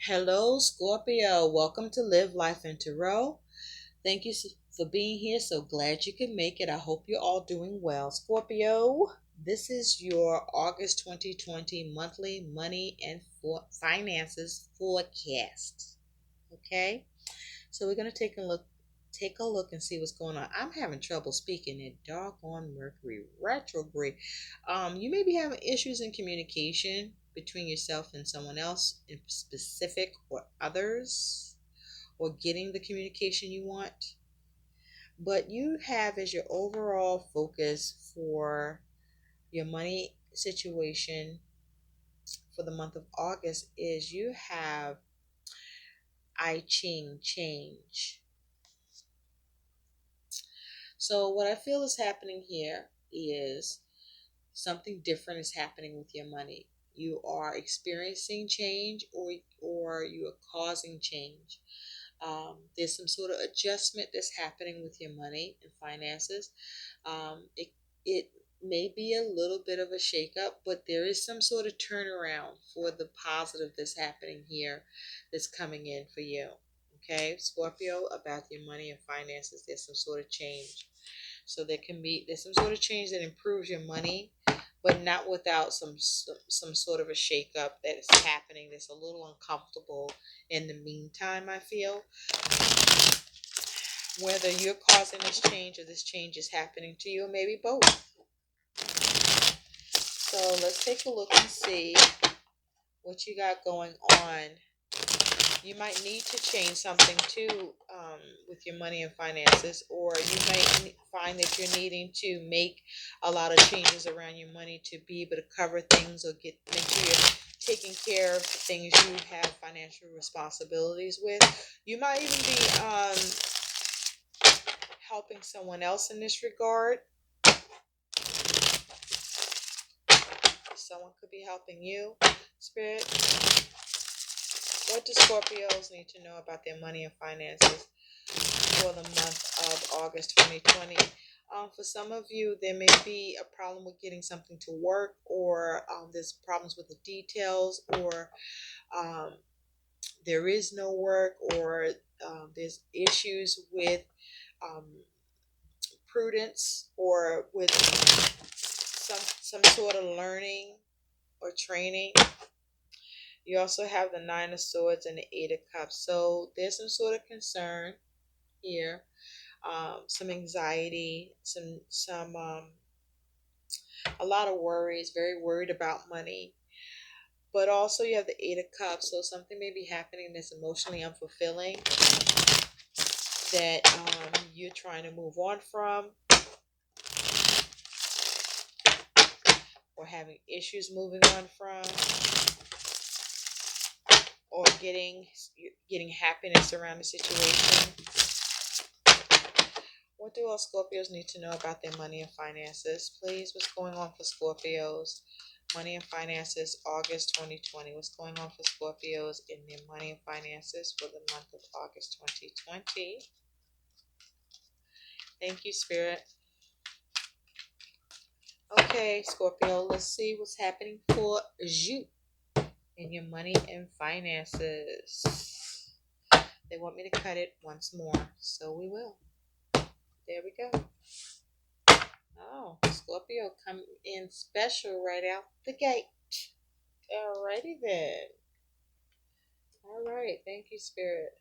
Hello, Scorpio. Welcome to Live Life in Tarot. Thank you for being here. So glad you could make it. I hope you're all doing well. Scorpio, this is your August 2020 monthly money and finances forecast. Okay? So we're going to take a look and see what's going on. I'm having trouble speaking in doggone Mercury retrograde. You may be having issues in communication between yourself and someone else in specific or others, or getting the communication you want. But you have as your overall focus for your money situation for the month of August is you have I Ching change. So what I feel is happening here is something different is happening with your money. You are experiencing change, or you are causing change. There's some sort of adjustment that's happening with your money and finances. It may be a little bit of a shakeup, but there is some sort of turnaround for the positive that's happening here that's coming in for you. Okay, Scorpio, about your money and finances, there's some sort of change. So there's some sort of change that improves your money, but not without some sort of a shakeup that is happening that's a little uncomfortable in the meantime. I feel whether you're causing this change or this change is happening to you, or maybe both. So let's take a look and see what you got going on. You might need to change something too, with your money and finances, or you might find that you're needing to make a lot of changes around your money to be able to cover things, or make sure you're taking care of the things you have financial responsibilities with. You might even be helping someone else in this regard. Someone could be helping you. Spirit, what do Scorpios need to know about their money and finances for the month of August 2020? For some of you, there may be a problem with getting something to work, or there's problems with the details, or um, there is no work, or there's issues with um, prudence, or with some sort of learning or training. You also have the Nine of Swords and the Eight of Cups. So there's some sort of concern here, some anxiety, a lot of worries, very worried about money. But also you have the Eight of Cups, so something may be happening that's emotionally unfulfilling that you're trying to move on from, or having issues moving on from, or getting happiness around the situation. What do all Scorpios need to know about their money and finances? Please, what's going on for Scorpios? Money and finances, August 2020. What's going on for Scorpios in their money and finances for the month of August 2020? Thank you, Spirit. Okay, Scorpio, let's see what's happening for you in your money and finances. They want me to cut it once more, so we will. There we go. Oh, Scorpio come in special right out the gate. Alrighty then. Alright, thank you, Spirit.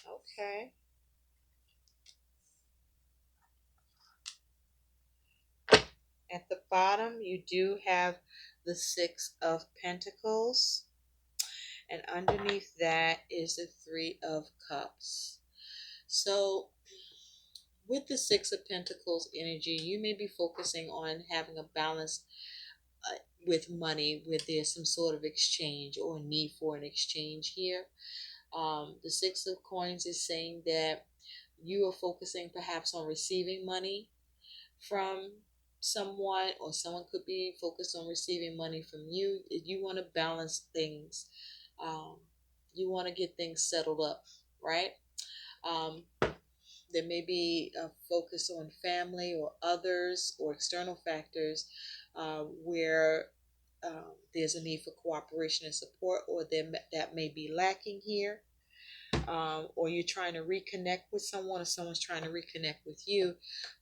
Okay. At the bottom, you do have the Six of Pentacles, and underneath that is the Three of Cups. So, with the Six of Pentacles energy, you may be focusing on having a balance with money, where there's some sort of exchange or need for an exchange here. The Six of Coins is saying that you are focusing perhaps on receiving money from someone, or someone could be focused on receiving money from you. You want to balance things. Um, you want to get things settled up, right? Um, there may be a focus on family or others or external factors, where there's a need for cooperation and support, or that may be lacking here, or you're trying to reconnect with someone, or someone's trying to reconnect with you,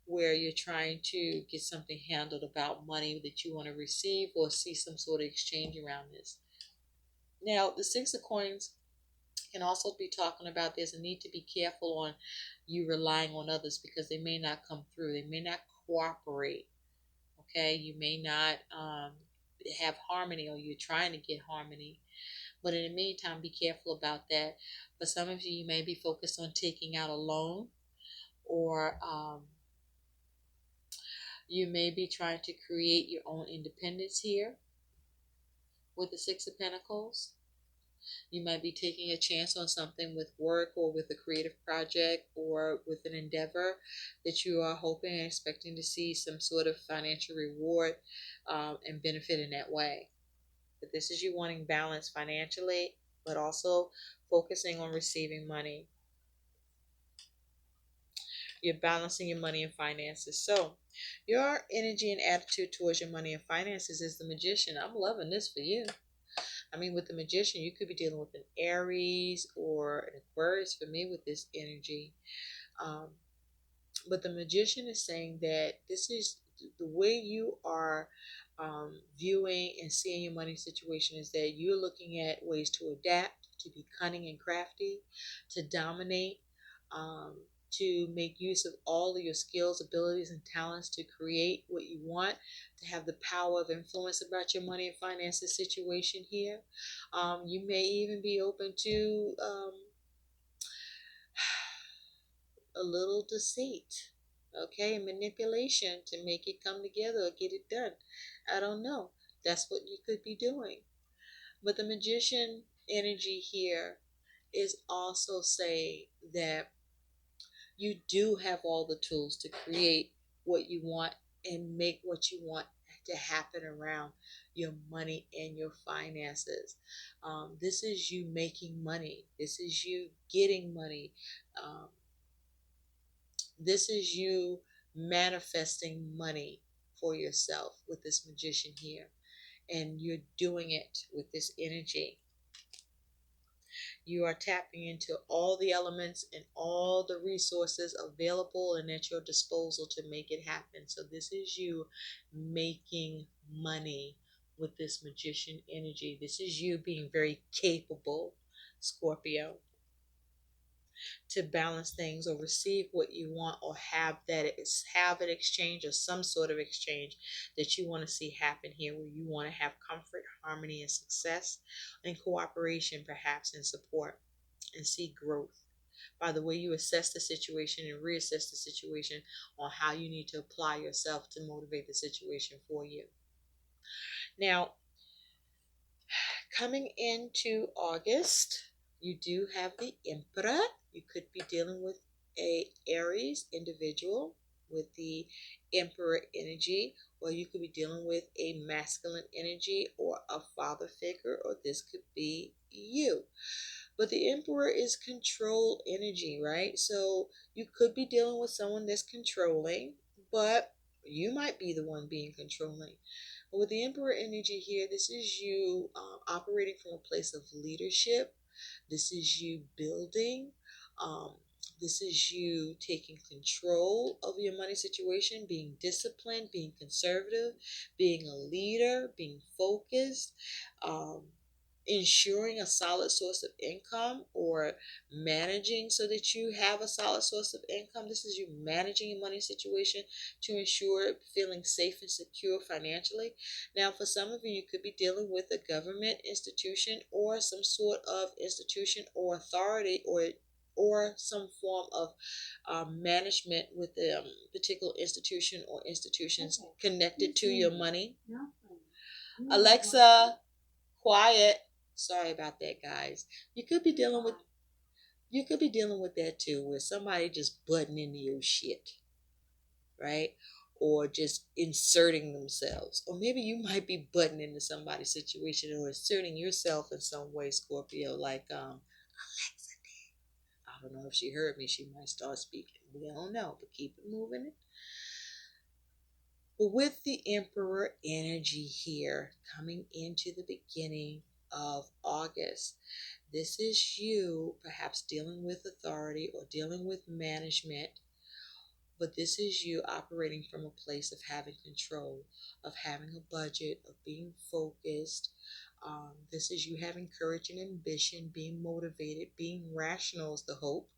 where you're trying to get something handled about money that you want to receive, or see some sort of exchange around this. Now, the Six of Coins can also be talking about there's a need to be careful on you relying on others, because they may not come through, they may not cooperate. Okay, you may not have harmony, or you're trying to get harmony. But in the meantime, be careful about that. For some of you, you may be focused on taking out a loan, or you may be trying to create your own independence here with the Six of Pentacles. You might be taking a chance on something with work, or with a creative project, or with an endeavor that you are hoping and expecting to see some sort of financial reward and benefit in that way. But this is you wanting balance financially, but also focusing on receiving money. You're balancing your money and finances. So your energy and attitude towards your money and finances is the Magician. I'm loving this for you. I mean, with the Magician, you could be dealing with an Aries or an Aquarius for me with this energy. Um, but the Magician is saying that this is the way you are viewing and seeing your money situation, is that you're looking at ways to adapt, to be cunning and crafty, to dominate, um, to make use of all of your skills, abilities, and talents to create what you want, to have the power of influence about your money and finances situation here. You may even be open to a little deceit, okay, manipulation to make it come together or get it done. I don't know. That's what you could be doing. But the Magician energy here is also saying that you do have all the tools to create what you want and make what you want to happen around your money and your finances. This is you making money. This is you getting money. Um, this is you manifesting money for yourself with this Magician here. And you're doing it with this energy. You are tapping into all the elements and all the resources available and at your disposal to make it happen. So this is you making money with this Magician energy. This is you being very capable, Scorpio, to balance things or receive what you want, or have an exchange, or some sort of exchange that you want to see happen here, where you want to have comfort, harmony, and success, and cooperation, perhaps, and support, and see growth by the way you assess the situation and reassess the situation on how you need to apply yourself to motivate the situation for you. Now, coming into August, you do have the Emperor. You could be dealing with a Aries individual with the Emperor energy, or you could be dealing with a masculine energy or a father figure, or this could be you. But the Emperor is control energy, right? So you could be dealing with someone that's controlling, but you might be the one being controlling. But with the Emperor energy here, this is you operating from a place of leadership. This is you building. Um, this is you taking control of your money situation, being disciplined, being conservative, being a leader, being focused. Um, Ensuring a solid source of income, or managing so that you have a solid source of income. This is you managing your money situation to ensure feeling safe and secure financially. Now, for some of you, you could be dealing with a government institution, or some sort of institution or authority, or some form of management with a particular institution or institutions connected to your money. Alexa, quiet. Sorry about that, guys. You could be dealing with that too, where somebody just butting into your shit, right? Or just inserting themselves. Or maybe you might be butting into somebody's situation, or inserting yourself in some way, Scorpio, like Alexa did. I don't know if she heard me. She might start speaking. We don't know, but keep it moving. But with the Emperor energy here coming into the beginning of August, this is you perhaps dealing with authority or dealing with management, but this is you operating from a place of having control, of having a budget, of being focused. This is you having courage and ambition, being motivated, being rational is the hope,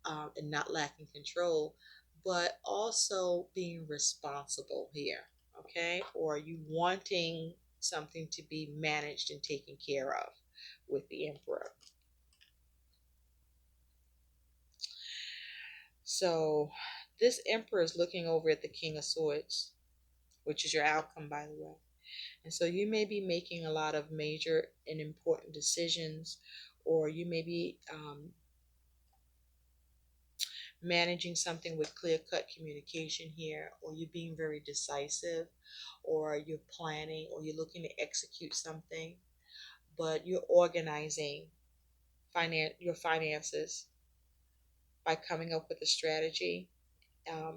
and not lacking control, but also being responsible here, okay? Or you wanting something to be managed and taken care of with the Emperor. So this Emperor is looking over at the King of Swords, which is your outcome, by the way. And so you may be making a lot of major and important decisions, or you may be managing something with clear cut communication here, or you're being very decisive, or you're planning, or you're looking to execute something, but you're organizing your finances by coming up with a strategy,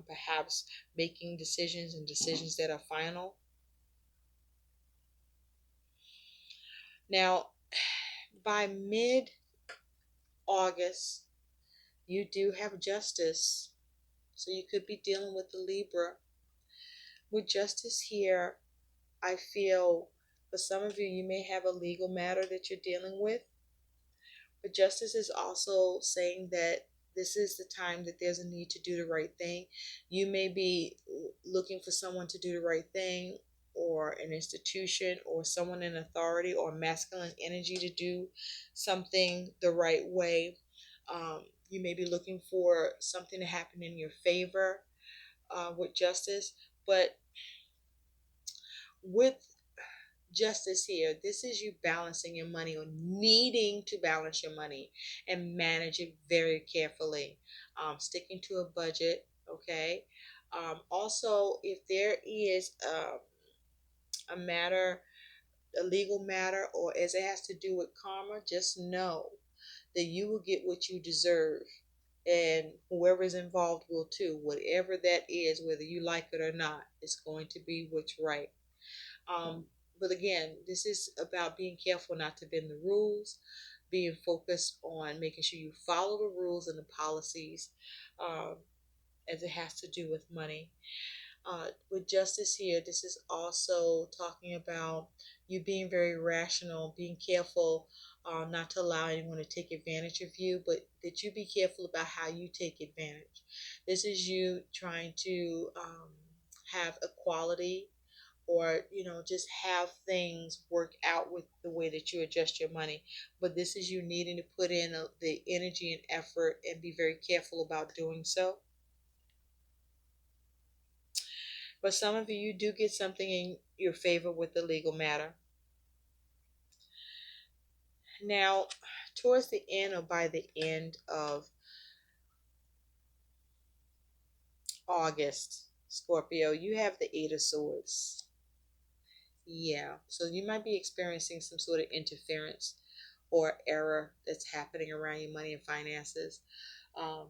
perhaps making decisions and decisions that are final. Now, by mid August, you do have justice. So you could be dealing with the Libra. With justice here, I feel for some of you, you may have a legal matter that you're dealing with. But justice is also saying that this is the time that there's a need to do the right thing. You may be looking for someone to do the right thing, or an institution, or someone in authority, or masculine energy to do something the right way. You may be looking for something to happen in your favor with justice. But with justice here, this is you balancing your money, or needing to balance your money and manage it very carefully, sticking to a budget, okay? Also, if there is a matter, a legal matter, or as it has to do with karma, just know that you will get what you deserve, and whoever is involved will too. Whatever that is, whether you like it or not, it's going to be what's right. um, but again, this is about being careful not to bend the rules, being focused on making sure you follow the rules and the policies, um, as it has to do with money. With justice here, this is also talking about you being very rational, being careful not to allow anyone to take advantage of you, but that you be careful about how you take advantage. This is you trying to have equality, or just have things work out with the way that you adjust your money. But this is you needing to put in the energy and effort, and be very careful about doing so. But some of you do get something in your favor with the legal matter. Now, towards the end, or by the end of August, Scorpio, you have the Eight of Swords. Yeah, so you might be experiencing some sort of interference or error that's happening around your money and finances. Um,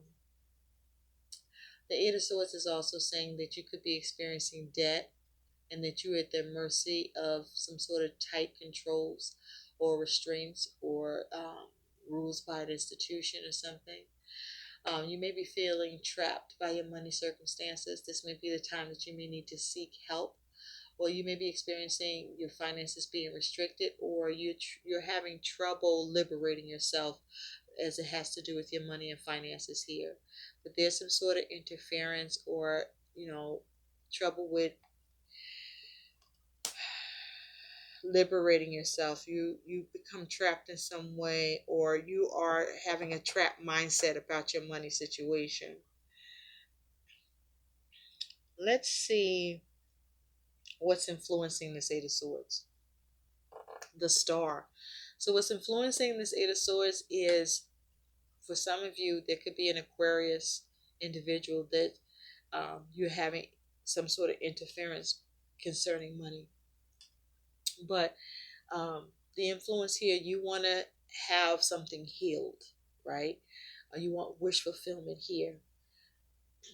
the Eight of Swords is also saying that you could be experiencing debt, and that you're at the mercy of some sort of tight controls or restraints, or rules by an institution or something. You may be feeling trapped by your money circumstances. This may be the time that you may need to seek help, or you may be experiencing your finances being restricted, or you're having trouble liberating yourself as it has to do with your money and finances here. But there's some sort of interference, or trouble with liberating yourself. You become trapped in some way, or you are having a trapped mindset about your money situation. Let's see what's influencing this Eight of Swords. The Star. So what's influencing this Eight of Swords is, for some of you, there could be an Aquarius individual that you're having some sort of interference concerning money. But the influence here, you want to have something healed, right? You want wish fulfillment here.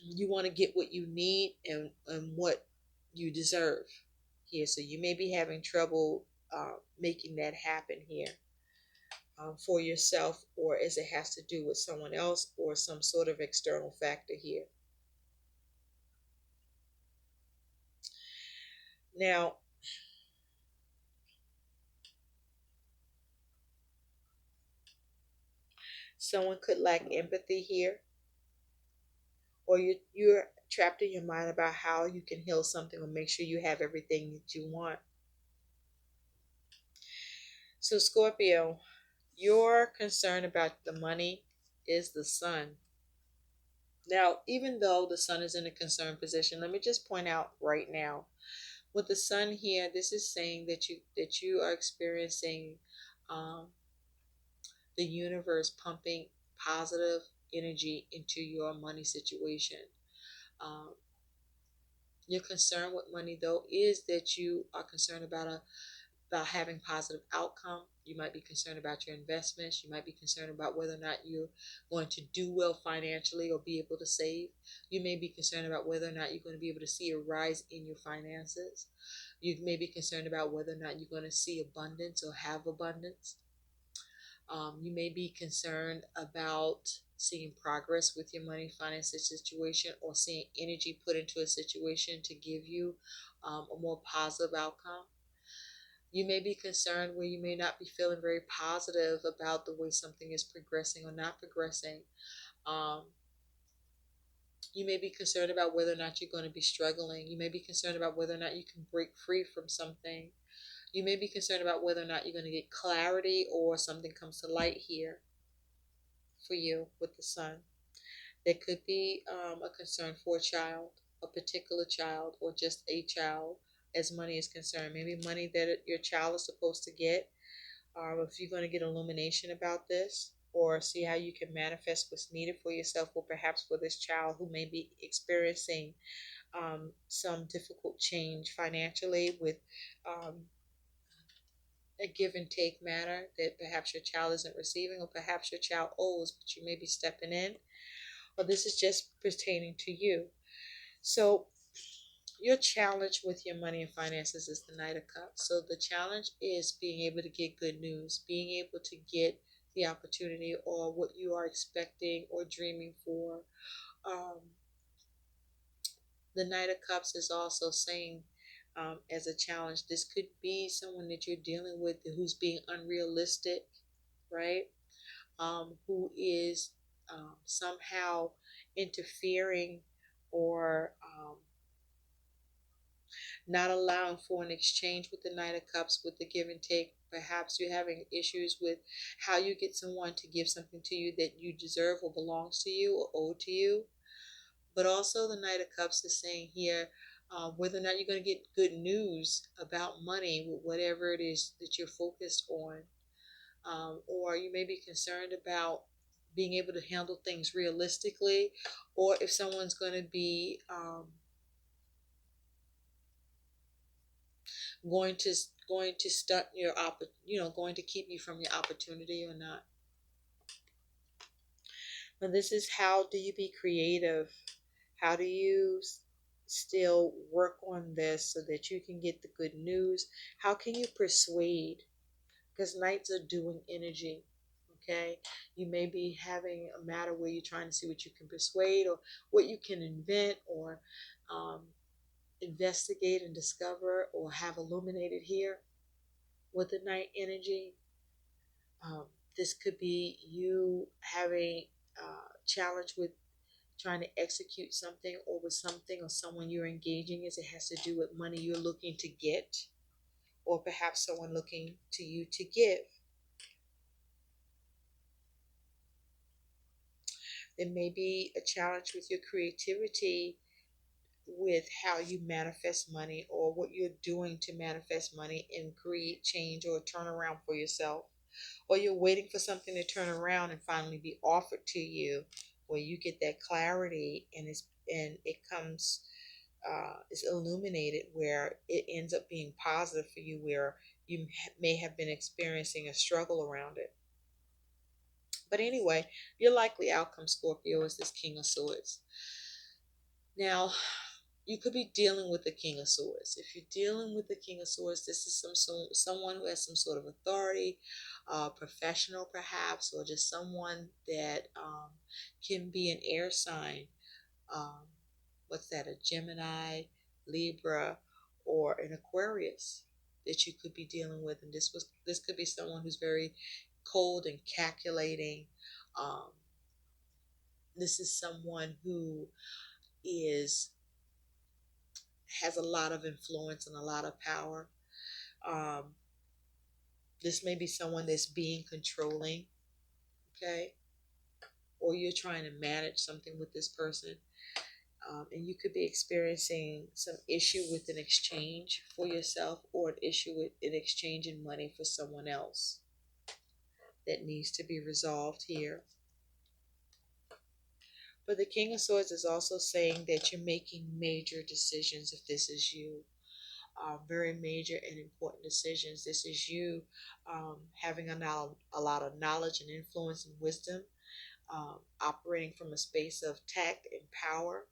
You want to get what you need, and what you deserve here. So you may be having trouble making that happen here for yourself, or as it has to do with someone else or some sort of external factor here. Now, someone could lack empathy here, or you're trapped in your mind about how you can heal something or make sure you have everything that you want. So, Scorpio, your concern about the money is the sun. Now, even though the sun is in a concerned position, let me just point out right now with the sun here, this is saying that you are experiencing um, the universe pumping positive energy into your money situation. Um, your concern with money, though, is that you are concerned about having positive outcome. You might be concerned about your investments. You might be concerned about whether or not you're going to do well financially or be able to save. You may be concerned about whether or not you're going to be able to see a rise in your finances. You may be concerned about whether or not you're going to see abundance or have abundance. You may be concerned about seeing progress with your money finances situation, or seeing energy put into a situation to give you a more positive outcome. You may be concerned where you may not be feeling very positive about the way something is progressing or not progressing. Um, you may be concerned about whether or not you're going to be struggling. You may be concerned about whether or not you can break free from something. You may be concerned about whether or not you're going to get clarity or something comes to light here for you with the sun. There could be a concern for a child, a particular child, or just a child as money is concerned. Maybe money that your child is supposed to get. If you're going to get illumination about this, or see how you can manifest what's needed for yourself, or perhaps for this child who may be experiencing some difficult change financially with um, a give and take matter that perhaps your child isn't receiving, or perhaps your child owes, but you may be stepping in, or this is just pertaining to you. So your challenge with your money and finances is the Knight of Cups. So the challenge is being able to get good news, being able to get the opportunity or what you are expecting or dreaming for. Um, the Knight of Cups is also saying, as a challenge, this could be someone that you're dealing with who's being unrealistic, right? Who is somehow interfering or not allowing for an exchange with the Knight of Cups, with the give and take. Perhaps you're having issues with how you get someone to give something to you that you deserve or belongs to you or owe to you. But also, the Knight of Cups is saying here whether or not you're going to get good news about money with whatever it is that you're focused on. Or you may be concerned about being able to handle things realistically, or if someone's going to be going to going to stunt going to keep you from your opportunity or not. But this is, how do you be creative? How do you still work on this so that you can get the good news? How can you persuade? Because nights are doing energy. Okay, you may be having a matter where you're trying to see what you can persuade or what you can invent or um, investigate and discover or have illuminated here with the night energy. Um, this could be you having a challenge with trying to execute something or with something or someone you're engaging as it has to do with money you're looking to get, or perhaps someone looking to you to give. There may be a challenge with your creativity, with how you manifest money or what you're doing to manifest money and create change or turn around for yourself, or you're waiting for something to turn around and finally be offered to you, where you get that clarity and it comes is illuminated, where it ends up being positive for you, where you may have been experiencing a struggle around it. But anyway, your likely outcome, Scorpio, is this King of Swords. Now, you could be dealing with the King of Swords. If you're dealing with the King of Swords, this is someone who has some sort of authority, professional perhaps, or just someone that can be an air sign. Um, what's that? A Gemini, Libra, or an Aquarius that you could be dealing with, and this could be someone who's very cold and calculating. Um, this is someone who is has a lot of influence and a lot of power. Um, this may be someone that's being controlling, okay? Or you're trying to manage something with this person. And you could be experiencing some issue with an exchange for yourself, or an issue with an exchange in money for someone else that needs to be resolved here. But the King of Swords is also saying that you're making major decisions if this is you. Very major and important decisions. This is you having a lot of knowledge and influence and wisdom, operating from a space of tact and power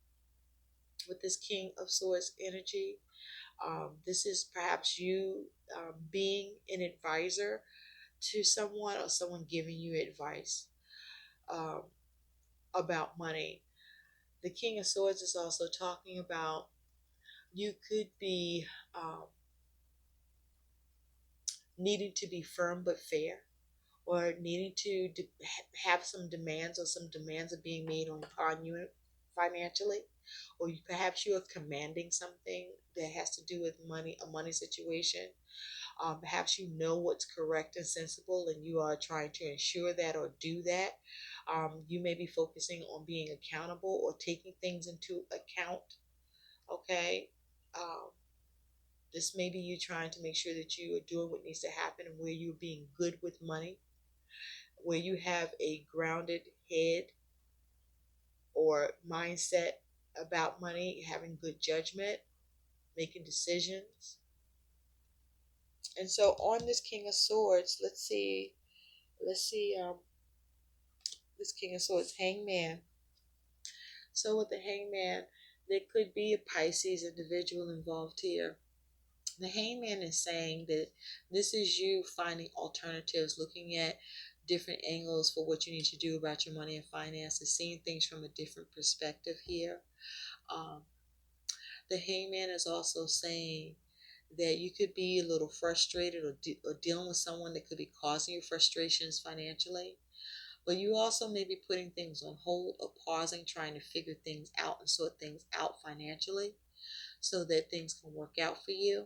with this King of Swords energy. This is perhaps you being an advisor to someone, or someone giving you advice um, about money. The King of Swords is also talking about you could be needing to be firm but fair, or needing to have some demands, or some demands are being made upon you financially, or perhaps you are commanding something that has to do with money, a money situation. Perhaps you know what's correct and sensible, and you are trying to ensure that or do that. You may be focusing on being accountable or taking things into account. Okay. Um, this may be you trying to make sure that you are doing what needs to happen, and where you're being good with money, where you have a grounded head or mindset about money, having good judgment, making decisions. And so on this King of Swords, let's see, this King of Swords, Hangman. So with the Hangman, there could be a Pisces individual involved here. The Hangman is saying that this is you finding alternatives, looking at different angles for what you need to do about your money and finances, seeing things from a different perspective here. Um, the Hangman is also saying that you could be a little frustrated, or dealing with someone that could be causing you frustrations financially. But you also may be putting things on hold, or pausing, trying to figure things out and sort things out financially, so that things can work out for you.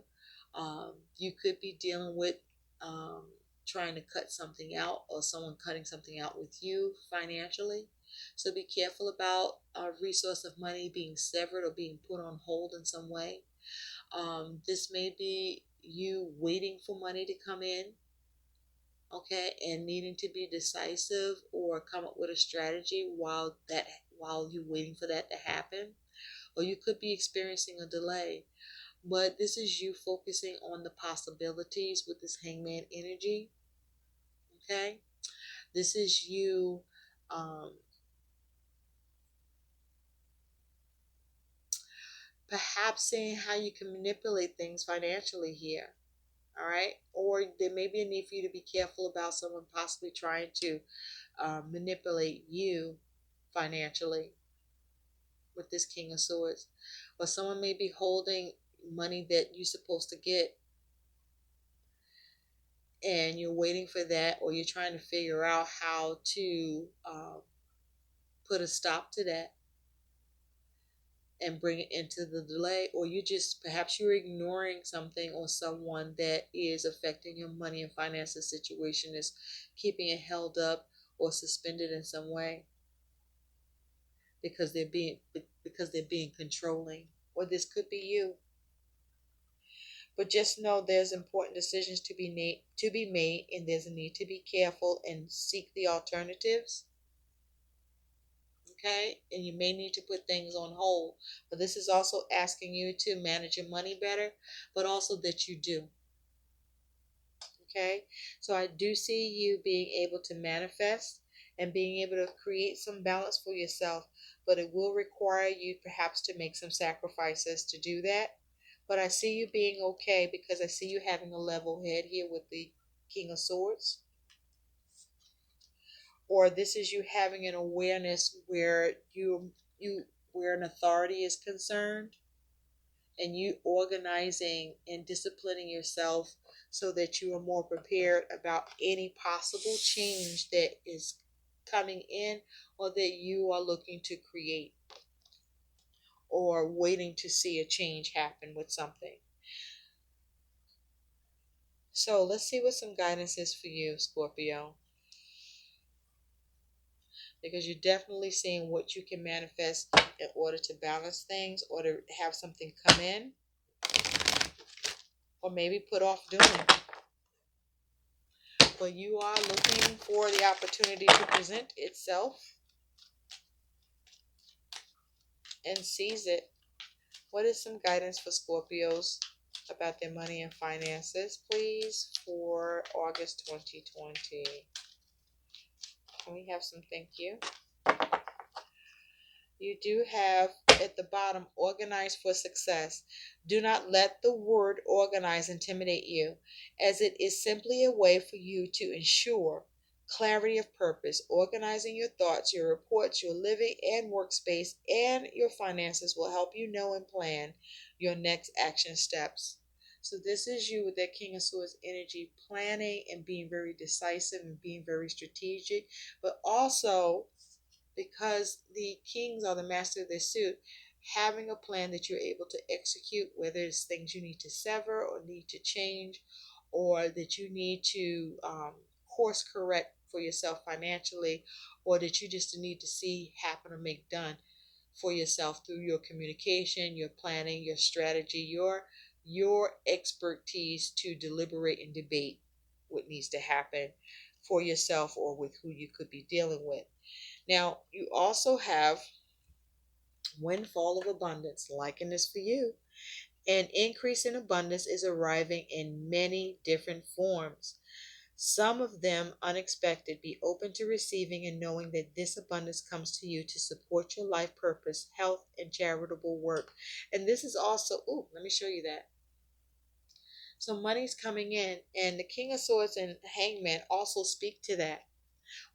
You could be dealing with um, trying to cut something out, or someone cutting something out with you financially. So be careful about a resource of money being severed or being put on hold in some way. This may be you waiting for money to come in, okay, and needing to be decisive or come up with a strategy while you're waiting for that to happen. Or you could be experiencing a delay. But this is you focusing on the possibilities with this Hangman energy. Okay, this is you um, perhaps seeing how you can manipulate things financially here. All right, or there may be a need for you to be careful about someone possibly trying to manipulate you financially with this King of Swords. Or someone may be holding money that you're supposed to get, and you're waiting for that, or you're trying to figure out how to put a stop to that and bring it into the delay. Or you just perhaps you're ignoring something or someone that is affecting your money and finances situation, is keeping it held up or suspended in some way, because they're being controlling. Or this could be you. But just know there's important decisions to be made, and there's a need to be careful and seek the alternatives. Okay, and you may need to put things on hold. But this is also asking you to manage your money better, but also that you do. Okay, so I do see you being able to manifest and being able to create some balance for yourself. but it will require you perhaps to make some sacrifices to do that. But I see you being okay because I see you having a level head here with the King of Swords. Or this is you having an awareness where you where an authority is concerned, and you organizing and disciplining yourself so that you are more prepared about any possible change that is coming in or that you are looking to create or waiting to see a change happen with something. So let's see what some guidance is for you, Scorpio, because you're definitely seeing what you can manifest in order to balance things or to have something come in or maybe put off doing. But you are looking for the opportunity to present itself and seize it. What is some guidance for Scorpios about their money and finances, please, for August 2020? Can we have some thank you? You do have at the bottom, organize for success. Do not let the word organize intimidate you, as it is simply a way for you to ensure clarity of purpose. Organizing your thoughts, your reports, your living and workspace, and your finances will help you know and plan your next action steps. So this is you with that King of Swords energy, planning and being very decisive and being very strategic, but also because the kings are the master of their suit, having a plan that you're able to execute, whether it's things you need to sever or need to change, or that you need to course correct for yourself financially, or that you just need to see happen or make done for yourself through your communication, your planning, your strategy, your expertise to deliberate and debate what needs to happen for yourself or with who you could be dealing with. Now, you also have windfall of abundance, liking this for you. An increase in abundance is arriving in many different forms. Some of them unexpected. Be open to receiving and knowing that this abundance comes to you to support your life purpose, health, and charitable work. And this is also, let me show you that. So money's coming in, and the King of Swords and Hangman also speak to that,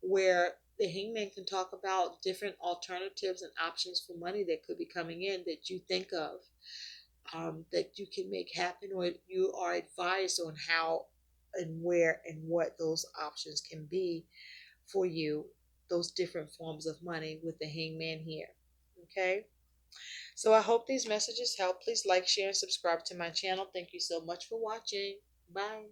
where the hangman can talk about different alternatives and options for money that could be coming in that you think of, that you can make happen, or you are advised on how and where and what those options can be for you, those different forms of money with the hangman here. Okay, so I hope these messages help. Please like, share, and subscribe to my channel. Thank you so much for watching. Bye.